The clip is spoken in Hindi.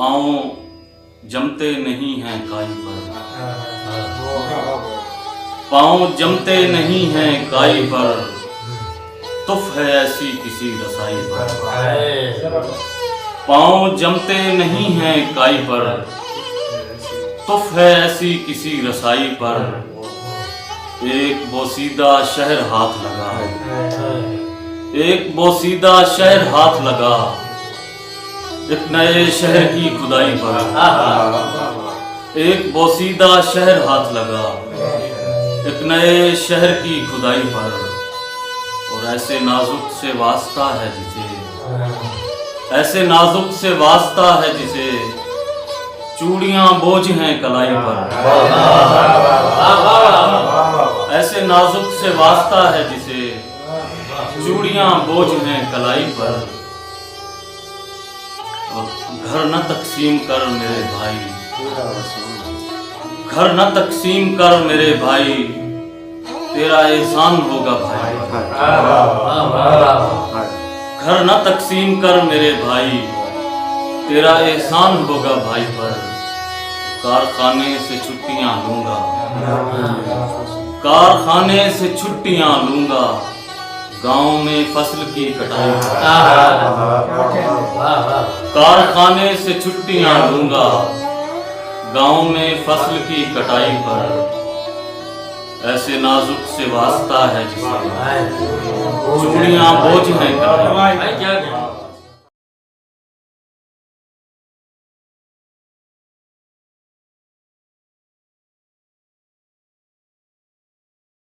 पाँव जमते नहीं हैं काई पर, पाँव जमते नहीं हैं काई पर, तुफ है ऐसी किसी रसाई पर। पाँव जमते नहीं हैं काई पर, तुफ है ऐसी किसी रसाई पर। एक बोसीदा शहर हाथ लगा, एक बोसीदा शहर हाथ लगा, एक नए शहर की खुदाई पर। एक बोसीदा शहर हाथ लगा, एक नए शहर की खुदाई पर। और ऐसे नाजुक से वास्ता है जिसे, ऐसे नाजुक से वास्ता है जिसे, चूड़ियां बोझ हैं कलाई पर। ऐसे नाजुक से वास्ता है जिसे, चूड़ियां बोझ हैं कलाई पर। और घर न तकसीम कर मेरे भाई, घर न तकसीम कर मेरे भाई, तेरा एहसान होगा भाई। घर न तकसीम कर मेरे भाई, तेरा एहसान होगा भाई पर। कारखाने से छुट्टियां लूंगा, कारखाने से छुट्टियां लूंगा, गांव में फसल की कटाई पर। कारखाने से छुट्टियां लूंगा, गांव में फसल की कटाई पर। ऐसे नाजुक से वास्ता है जिसे, चूड़ियां बोझ हैं कलाई।